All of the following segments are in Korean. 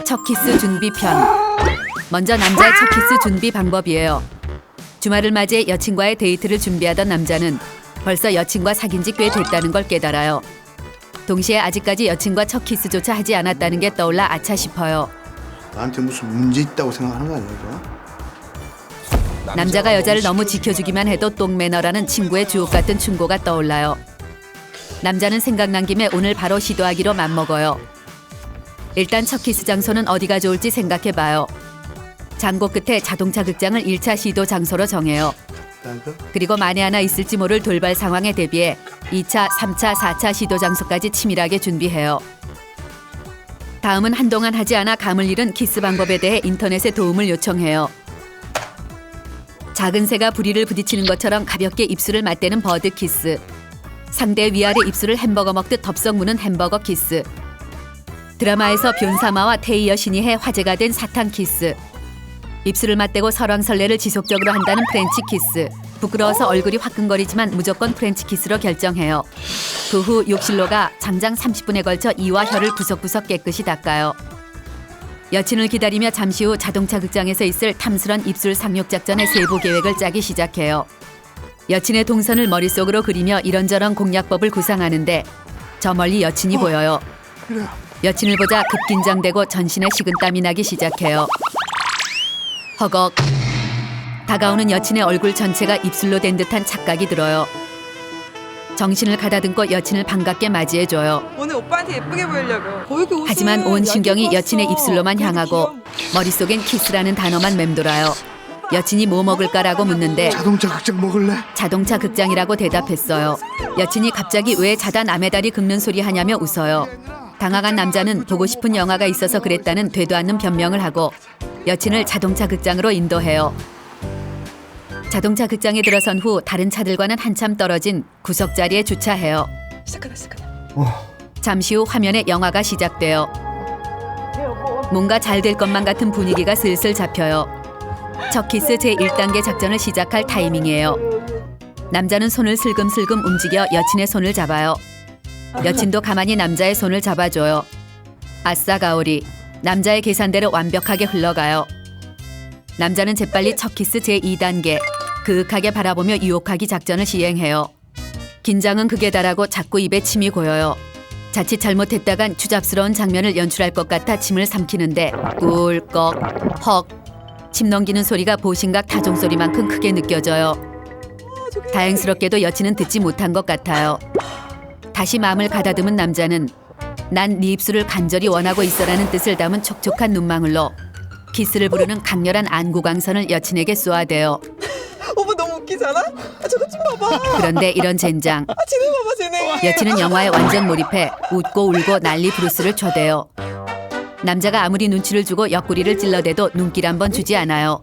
첫 키스 준비 편. 먼저 남자의 첫 키스 준비 방법이에요. 주말을 맞이해 여친과의 데이트를 준비하던 남자는 벌써 여친과 사귄 지 꽤 됐다는 걸 깨달아요. 동시에 아직까지 여친과 첫 키스조차 하지 않았다는 게 떠올라 아차 싶어요. 나한테 무슨 문제 있다고 생각하는 거 아니야, 이거? 남자가 여자를 너무 지켜주기만 해도 똥매너라는 친구의 주옥 같은 충고가 떠올라요. 남자는 생각난 김에 오늘 바로 시도하기로 맘먹어요. 일단 첫 키스 장소는 어디가 좋을지 생각해봐요. 장고 끝에 자동차 극장을 1차 시도 장소로 정해요. 그리고 만에 하나 있을지 모를 돌발 상황에 대비해 2차, 3차, 4차 시도 장소까지 치밀하게 준비해요. 다음은 한동안 하지 않아 감을 잃은 키스 방법에 대해 인터넷에 도움을 요청해요. 작은 새가 부리를 부딪히는 것처럼 가볍게 입술을 맞대는 버드 키스. 상대의 위아래 입술을 햄버거 먹듯 덥석 무는 햄버거 키스. 드라마에서 변사마와 태희 여신이 해 화제가 된 사탕 키스. 입술을 맞대고 설왕설래를 지속적으로 한다는 프렌치 키스. 부끄러워서 얼굴이 화끈거리지만 무조건 프렌치 키스로 결정해요. 그 후 욕실로 가 장장 30분에 걸쳐 이와 혀를 구석구석 깨끗이 닦아요. 여친을 기다리며 잠시 후 자동차 극장에서 있을 탐스런 입술 상륙 작전의 세부 계획을 짜기 시작해요. 여친의 동선을 머릿속으로 그리며 이런저런 공략법을 구상하는데 저 멀리 여친이 보여요. 여친을 보자 급긴장되고 전신에 식은땀이 나기 시작해요. 허걱. 다가오는 여친의 얼굴 전체가 입술로 된 듯한 착각이 들어요. 정신을 가다듬고 여친을 반갑게 맞이해줘요. 오늘 오빠한테 예쁘게 보이려고. 하지만 온 신경이 여친의 입술로만 향하고 머릿속엔 키스라는 단어만 맴돌아요. 여친이 뭐 먹을까라고 묻는데 자동차 극장 먹을래? 자동차 극장이라고 대답했어요. 여친이 갑자기 왜 자다 남의 다리 긁는 소리 하냐며 웃어요. 당황한 남자는 보고 싶은 영화가 있어서 그랬다는 되도 않는 변명을 하고 여친을 자동차 극장으로 인도해요. 자동차 극장에 들어선 후 다른 차들과는 한참 떨어진 구석 자리에 주차해요. 잠시 후 화면에 영화가 시작돼요. 뭔가 잘 될 것만 같은 분위기가 슬슬 잡혀요. 첫 키스 제1단계 작전을 시작할 타이밍이에요. 남자는 손을 슬금슬금 움직여 여친의 손을 잡아요. 여친도 가만히 남자의 손을 잡아줘요. 아싸 가오리. 남자의 계산대로 완벽하게 흘러가요. 남자는 재빨리 첫 키스 제2단계 그윽하게 바라보며 유혹하기 작전을 시행해요. 긴장은 극에 달하고 자꾸 입에 침이 고여요. 자칫 잘못했다간 추잡스러운 장면을 연출할 것 같아 침을 삼키는데 꿀꺽, 헉. 침 넘기는 소리가 보신각 타종 소리만큼 크게 느껴져요. 다행스럽게도 여친은 듣지 못한 것 같아요. 다시 마음을 가다듬은 남자는 난 네 입술을 간절히 원하고 있어라는 뜻을 담은 촉촉한 눈망울로 키스를 부르는 강렬한 안구광선을 여친에게 쏘아대요. 오빠 너무 웃기잖아? 저거 좀 봐봐. 그런데 이런 젠장. 쟤네 봐봐 쟤네. 여친은 영화에 완전 몰입해 웃고 울고 난리 부르스를 쳐대요. 남자가 아무리 눈치를 주고 옆구리를 찔러대도 눈길 한번 주지 않아요.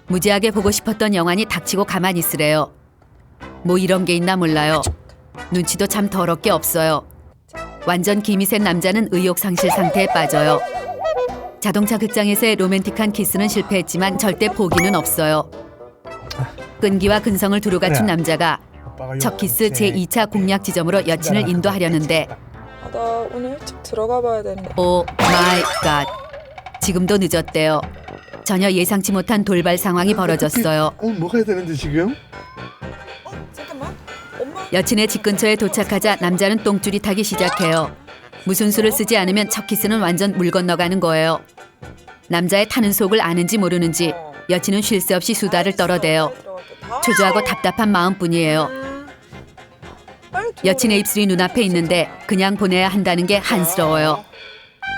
무지하게 보고 싶었던 영화니 닥치고 가만히 있으래요. 뭐 이런 게 있나 몰라요. 눈치도 참 더럽게 없어요. 완전 기미 센 남자는 의욕상실 상태에 빠져요. 자동차 극장에서의 로맨틱한 키스는 실패했지만 절대 포기는 없어요. 끈기와 근성을 두루 갖춘 남자가 첫 키스 제2차 공략 지점으로 여친을 인도하려는데 나 오늘 일찍 들어가 봐야 되는데. 오 마이 갓. 지금도 늦었대요. 전혀 예상치 못한 돌발 상황이 벌어졌어요. 먹어야 되는데 지금? 잠깐만. 엄마. 여친의 집 근처에 도착하자 남자는 똥줄이 타기 시작해요. 무슨 수를 쓰지 않으면 첫 키스는 완전 물 건너가는 거예요. 남자의 타는 속을 아는지 모르는지 여친은 쉴 새 없이 수다를 떨어대요. 초조하고 답답한 마음뿐이에요. 여친의 입술이 눈앞에 있는데 그냥 보내야 한다는 게 한스러워요.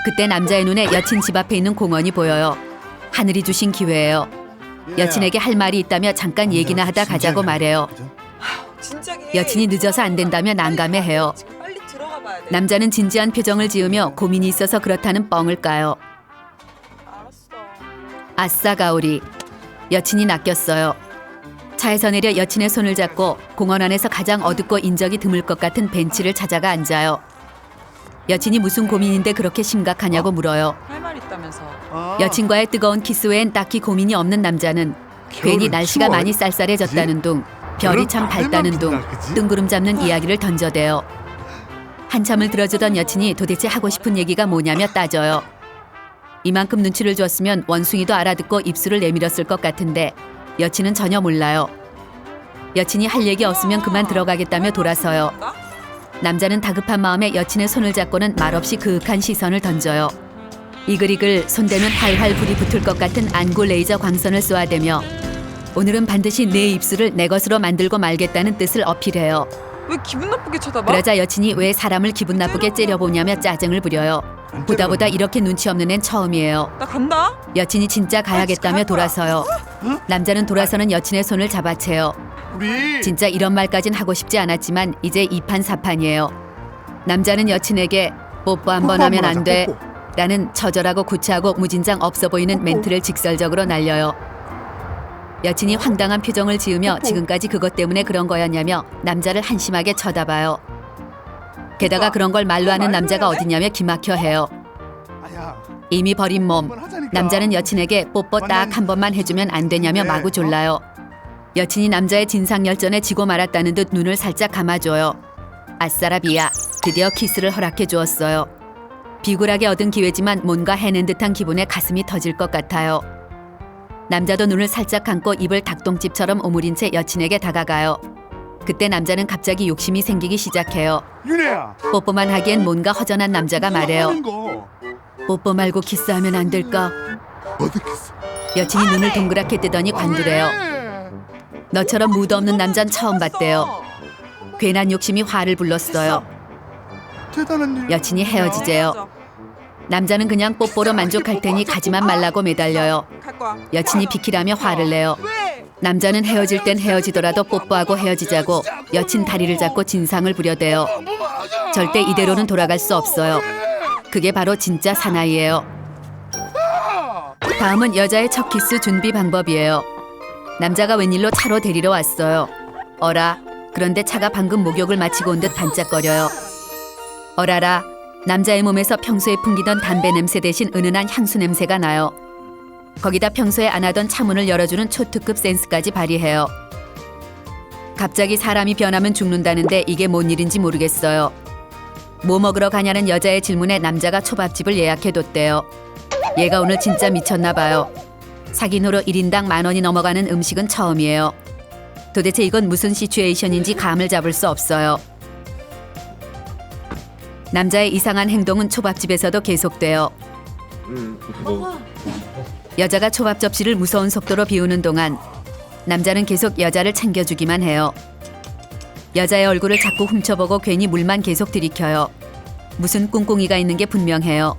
그때 남자의 눈에 여친 집 앞에 있는 공원이 보여요. 하늘이 주신 기회예요. 여친에게 할 말이 있다며 잠깐 얘기나 하다 가자고 말해요. 여친이 늦어서 안 된다며 난감해해요. 빨리 들어가 봐야 돼. 남자는 진지한 표정을 지으며 고민이 있어서 그렇다는 뻥을 까요. 알았어. 아싸 가오리. 여친이 낚였어요. 차에서 내려 여친의 손을 잡고 공원 안에서 가장 어둡고 인적이 드물 것 같은 벤치를 찾아가 앉아요. 여친이 무슨 고민인데 그렇게 심각하냐고 물어요. 할 말 있다면서. 여친과의 뜨거운 키스 외엔 딱히 고민이 없는 남자는 괜히 날씨가 많이 쌀쌀해졌다는 둥, 별이 참 밝다는 둥, 뜬구름 잡는 이야기를 던져대요. 한참을 들어주던 여친이 도대체 하고 싶은 얘기가 뭐냐며 따져요. 이만큼 눈치를 줬으면 원숭이도 알아듣고 입술을 내밀었을 것 같은데 여친은 전혀 몰라요. 여친이 할 얘기 없으면 그만 들어가겠다며 돌아서요. 남자는 다급한 마음에 여친의 손을 잡고는 말없이 그윽한 시선을 던져요. 이글이글 손대면 활활 불이 붙을 것 같은 안구 레이저 광선을 쏘아대며 오늘은 반드시 내 입술을 내 것으로 만들고 말겠다는 뜻을 어필해요. 왜 기분 나쁘게 쳐다봐? 그러자 여친이 왜 사람을 기분 나쁘게 째려보냐며 짜증을 부려요. 보다 이렇게 눈치 없는 앤 처음이에요. 나 간다. 여친이 진짜 가야겠다며 돌아서요. 남자는 돌아서는 여친의 손을 잡아채요. 우리 진짜 이런 말까진 하고 싶지 않았지만 이제 2판 4판이에요. 남자는 여친에게 뽀뽀 한번 하면 안 돼 라는 처절하고 구차하고 무진장 없어 보이는 멘트를 직설적으로 날려요. 여친이 황당한 표정을 지으며 지금까지 그것 때문에 그런 거였냐며 남자를 한심하게 쳐다봐요. 게다가 그런 걸 말로 하는 남자가 어디냐며 기막혀 해요. 아야 이미 버린 몸. 한번 하자니까. 남자는 여친에게 뽀뽀 딱 한 번만 해주면 안 되냐며 마구 졸라요. 여친이 남자의 진상열전에 지고 말았다는 듯 눈을 살짝 감아줘요. 아싸라비야, 드디어 키스를 허락해 주었어요. 비굴하게 얻은 기회지만 뭔가 해낸 듯한 기분에 가슴이 터질 것 같아요. 남자도 눈을 살짝 감고 입을 닭똥집처럼 오므린 채 여친에게 다가가요. 그때 남자는 갑자기 욕심이 생기기 시작해요. 윤혜야 뽀뽀만 하기엔 뭔가 허전한 남자가 말해요. 하는 거 뽀뽀 말고 키스하면 안 될까? 어떻겠어 여친이 눈을 동그랗게 뜨더니 관두래요. 너처럼 무드 없는 남잔 처음 봤대요. 괜한 욕심이 화를 불렀어요. 대단한 일 여친이 헤어지재요. 남자는 그냥 뽀뽀로 만족할 테니 가지만 말라고 매달려요. 갈 거야. 여친이 비키라며 화를 내요. 왜? 남자는 헤어질 땐 헤어지더라도 뽀뽀하고 헤어지자고 여친 다리를 잡고 진상을 부려대요. 절대 이대로는 돌아갈 수 없어요. 그게 바로 진짜 사나이예요. 다음은 여자의 첫 키스 준비 방법이에요. 남자가 웬일로 차로 데리러 왔어요. 어라, 그런데 차가 방금 목욕을 마치고 온 듯 반짝거려요. 어라라, 남자의 몸에서 평소에 풍기던 담배 냄새 대신 은은한 향수 냄새가 나요. 거기다 평소에 안 하던 차문을 열어주는 초특급 센스까지 발휘해요. 갑자기 사람이 변하면 죽는다는데 이게 뭔 일인지 모르겠어요. 뭐 먹으러 가냐는 여자의 질문에 남자가 초밥집을 예약해뒀대요. 얘가 오늘 진짜 미쳤나 봐요. 사귄 후로 1인당 10,000원이 넘어가는 음식은 처음이에요. 도대체 이건 무슨 시츄에이션인지 감을 잡을 수 없어요. 남자의 이상한 행동은 초밥집에서도 계속돼요. 여자가 초밥 접시를 무서운 속도로 비우는 동안 남자는 계속 여자를 챙겨주기만 해요. 여자의 얼굴을 자꾸 훔쳐보고 괜히 물만 계속 들이켜요. 무슨 꿍꿍이가 있는 게 분명해요.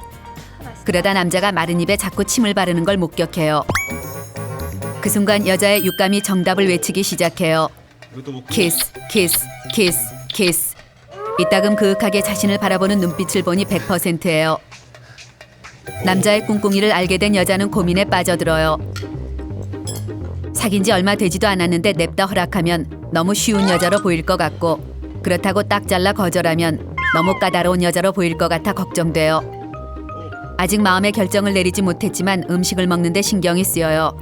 그러다 남자가 마른 입에 자꾸 침을 바르는 걸 목격해요. 그 순간 여자의 육감이 정답을 외치기 시작해요. 키스, 키스, 키스, 키스. 이따금 그윽하게 자신을 바라보는 눈빛을 보니 100%예요. 남자의 꿍꿍이를 알게 된 여자는 고민에 빠져들어요. 사귄 지 얼마 되지도 않았는데 냅다 허락하면 너무 쉬운 여자로 보일 것 같고 그렇다고 딱 잘라 거절하면 너무 까다로운 여자로 보일 것 같아 걱정돼요. 아직 마음의 결정을 내리지 못했지만 음식을 먹는데 신경이 쓰여요.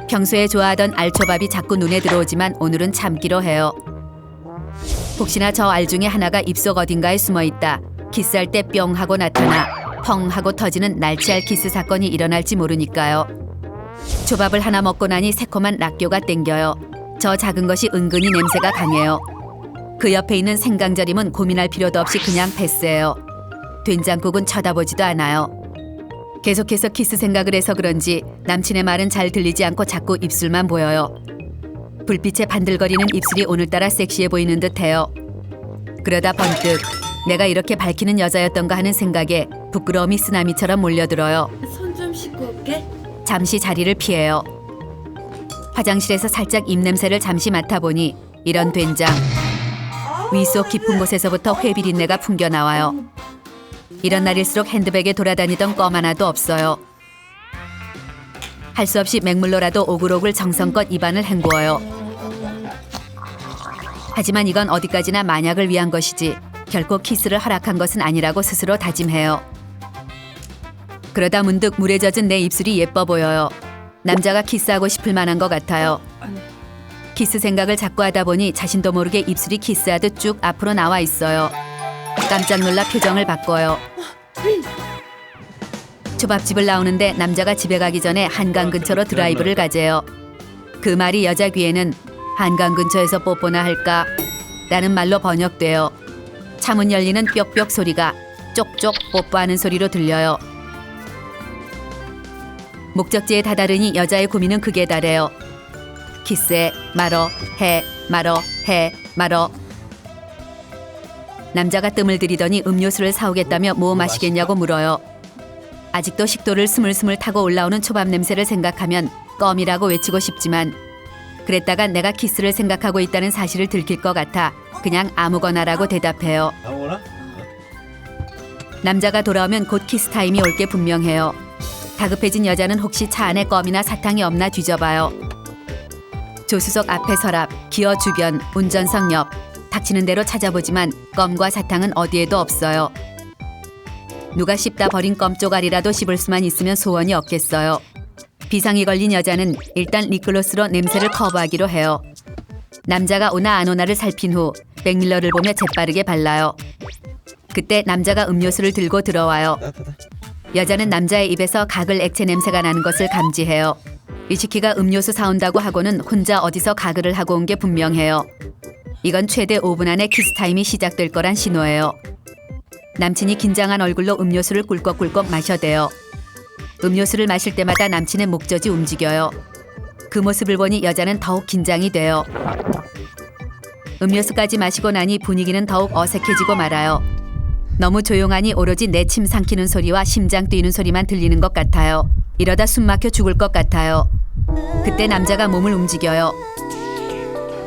평소에 좋아하던 알초밥이 자꾸 눈에 들어오지만 오늘은 참기로 해요. 혹시나 저 알 중에 하나가 입속 어딘가에 숨어있다. 키스할 때 뿅 하고 나타나 펑 하고 터지는 날치알 키스 사건이 일어날지 모르니까요. 초밥을 하나 먹고 나니 새콤한 락교가 땡겨요. 저 작은 것이 은근히 냄새가 강해요. 그 옆에 있는 생강절임은 고민할 필요도 없이 그냥 패스해요. 된장국은 쳐다보지도 않아요. 계속해서 키스 생각을 해서 그런지 남친의 말은 잘 들리지 않고 자꾸 입술만 보여요. 불빛에 반들거리는 입술이 오늘따라 섹시해 보이는 듯해요. 그러다 번뜩 내가 이렇게 밝히는 여자였던가 하는 생각에 부끄러움이 쓰나미처럼 몰려들어요. 손 좀 씻고 올게. 잠시 자리를 피해요. 화장실에서 살짝 입냄새를 잠시 맡아보니 이런 된장. 위 속 깊은 곳에서부터 회비린내가 풍겨나와요. 이런 날일수록 핸드백에 돌아다니던 껌 하나도 없어요. 할 수 없이 맹물로라도 오글오글 정성껏 입안을 헹구어요. 하지만 이건 어디까지나 만약을 위한 것이지 결코 키스를 허락한 것은 아니라고 스스로 다짐해요. 그러다 문득 물에 젖은 내 입술이 예뻐 보여요. 남자가 키스하고 싶을 만한 것 같아요. 키스 생각을 자꾸 하다 보니 자신도 모르게 입술이 키스하듯 쭉 앞으로 나와 있어요. 깜짝 놀라 표정을 바꿔요. 초밥집을 나오는데 남자가 집에 가기 전에 한강 근처로 드라이브를 가재요. 그 말이 여자 귀에는 한강 근처에서 뽀뽀나 할까? 라는 말로 번역돼요. 차문 열리는 뾱뾱 소리가 쪽쪽 뽀뽀하는 소리로 들려요. 목적지에 다다르니 여자의 고민은 극에 달해요. 키스해 말어 해 말어 해 말어. 남자가 뜸을 들이더니 음료수를 사오겠다며 뭐 마시겠냐고 물어요. 아직도 식도를 스물스물 타고 올라오는 초밥 냄새를 생각하면 껌이라고 외치고 싶지만 그랬다가 내가 키스를 생각하고 있다는 사실을 들킬 것 같아 그냥 아무거나라고 대답해요. 아무거나? 남자가 돌아오면 곧 키스 타임이 올 게 분명해요. 다급해진 여자는 혹시 차 안에 껌이나 사탕이 없나 뒤져봐요. 조수석 앞에 서랍, 기어 주변, 운전석 옆 닥치는 대로 찾아보지만 껌과 사탕은 어디에도 없어요. 누가 씹다 버린 껌 쪼가리라도 씹을 수만 있으면 소원이 없겠어요. 비상이 걸린 여자는 일단 립글로스로 냄새를 커버하기로 해요. 남자가 오나 안 오나를 살핀 후 백밀러를 보며 재빠르게 발라요. 그때 남자가 음료수를 들고 들어와요. 여자는 남자의 입에서 가글 액체 냄새가 나는 것을 감지해요. 이시키가 음료수 사온다고 하고는 혼자 어디서 가글을 하고 온 게 분명해요. 이건 최대 5분 안에 키스 타임이 시작될 거란 신호예요. 남친이 긴장한 얼굴로 음료수를 꿀꺽꿀꺽 마셔대요. 음료수를 마실 때마다 남친의 목젖이 움직여요. 그 모습을 보니 여자는 더욱 긴장이 돼요. 음료수까지 마시고 나니 분위기는 더욱 어색해지고 말아요. 너무 조용하니 오로지 내 침 삼키는 소리와 심장 뛰는 소리만 들리는 것 같아요. 이러다 숨 막혀 죽을 것 같아요. 그때 남자가 몸을 움직여요.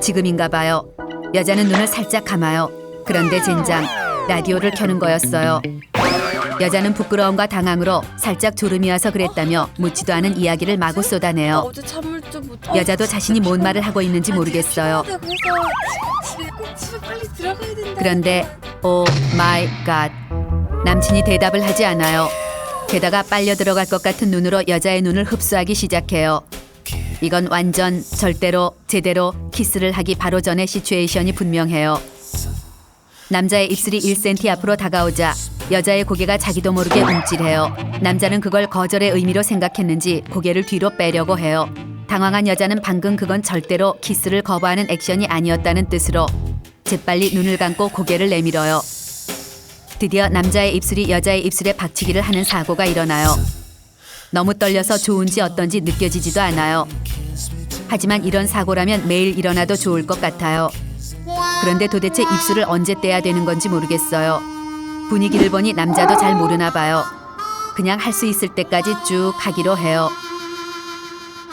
지금인가 봐요. 여자는 눈을 살짝 감아요. 그런데 젠장, 라디오를 켜는 거였어요. 여자는 부끄러움과 당황으로 살짝 졸음이 와서 그랬다며 묻지도 않은 이야기를 마구 쏟아내요. 어제 잠을 좀 못. 여자도 자신이 뭔 말을 하고 있는지 모르겠어요. 그래서 집에 꼭 집에 빨리 들어가야 된다. 그런데 오 마이 갓, 남친이 대답을 하지 않아요. 게다가 빨려 들어갈 것 같은 눈으로 여자의 눈을 흡수하기 시작해요. 이건 완전 절대로 제대로 키스를 하기 바로 전의 시츄에이션이 분명해요. 남자의 입술이 1cm 앞으로 다가오자 여자의 고개가 자기도 모르게 움찔해요. 남자는 그걸 거절의 의미로 생각했는지 고개를 뒤로 빼려고 해요. 당황한 여자는 방금 그건 절대로 키스를 거부하는 액션이 아니었다는 뜻으로 재빨리 눈을 감고 고개를 내밀어요. 드디어 남자의 입술이 여자의 입술에 박치기를 하는 사고가 일어나요. 너무 떨려서 좋은지 어떤지 느껴지지도 않아요. 하지만 이런 사고라면 매일 일어나도 좋을 것 같아요. 그런데 도대체 입술을 언제 떼야 되는 건지 모르겠어요. 분위기를 보니 남자도 잘 모르나 봐요. 그냥 할 수 있을 때까지 쭉 하기로 해요.